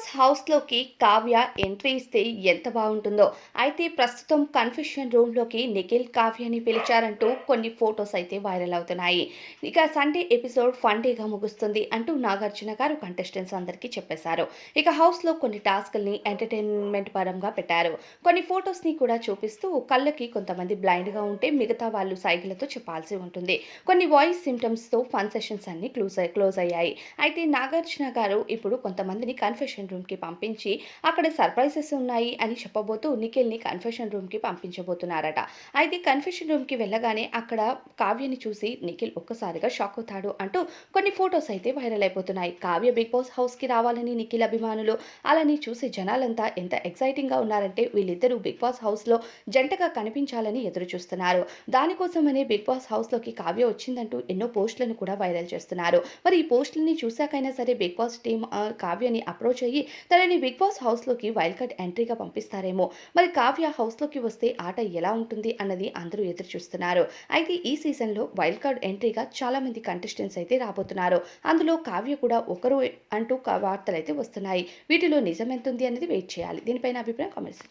Boss హౌస్‌లోకి Kavya entry ఇస్తే ఎంత బావుంటుందో! అయితే ప్రస్తుతం కన్ఫెషన్ రూమ్‌లోకి నిఖిల్, కావ్యని పిలిచారంటూ కొన్ని ఫోటోస్ అయితే వైరల్ అవుతున్నాయి. ఇక సండే ఎపిసోడ్ ఫన్ డేగా ముగుస్తుంది అంటూ నాగార్జున గారు కంటెస్టెంట్స్ అందరికీ చెప్పేశారు. ఇక హౌస్‌లో కొన్ని టాస్క్‌ల్ని ఎంటర్‌టైన్‌మెంట్ పరంగా పెట్టారు. కొన్ని ఫోటోస్‌ని కూడా చూపిస్తూ కళ్ళకి కొంతమంది బ్లైండ్‌గా ఉంటే మిగతా వాళ్ళు సైగలతో చెప్పాల్సి ఉంటుంది. కొన్ని వాయిస్ సింప్టమ్స్‌తో ఫన్ సెషన్స్ అన్నీ క్లోజ్ అయ్యాయి. అయితే నాగార్జున గారు ఇప్పుడు కొంతమందిని కన్ఫెషన్ రూమ్‌కి పంపించి అక్కడ సర్ప్రైజెస్ ఉన్నాయి అని చెప్పబోతూ నిఖిల్‌ని కన్ఫెషన్ రూమ్‌కి పంపించబోతున్నారట. అయితే కన్ఫెషన్ రూమ్‌కి వెళ్ళగానే అక్కడ కావ్యని చూసి నిఖిల్ ఒక్కసారిగా షాక్ అవుతాడు అంటూ కొన్ని ఫోటోస్ అయితే వైరల్ అయిపోతున్నాయి. కావ్య బిగ్ బాస్ హౌస్‌కి రావాలని నిఖిల్ అభిమానులు అలాని చూసి జనాలంతా ఎంత ఎక్సైటింగ్‌గా ఉన్నారంటే వీళ్ళిద్దరూ బిగ్ బాస్ హౌస్‌లో జంటగా కనిపించాలని ఎదురు చూస్తున్నారు. దానికోసమనే బిగ్ బాస్ హౌస్‌లోకి కావ్య వచ్చిందంటూ ఎన్నో పోస్టులను కూడా వైరల్ చేస్తున్నారు. మరి ఈ పోస్టులని చూసాకైనా సరే బిగ్ బాస్ టీమ్ కావ్యని అప్రోచ్ అయ్యి తనని బిగ్ బాస్ హౌస్‌లోకి వైల్డ్ కార్డ్ ఎంట్రీగా పంపిస్తారేమో! మరి కావ్య హౌస్‌లోకి వస్తే ఆట ఎలా ఉంటుంది అన్నది అందరూ ఎదురు చూస్తున్నారు. అయితే ఈ సీజన్‌లో వైల్డ్ కార్డ్ ఎంట్రీగా చాలామంది కంటెస్టెంట్స్ అయితే రాబోతున్నారు. అందులో కావ్య కూడా ఒకరు అంటూ వార్తలైతే వస్తున్నాయి. వీటిలో నిజమెంతుంది అనేది వెయిట్ చేయాలి. దీనిపైన అభిప్రాయం కామెంట్స్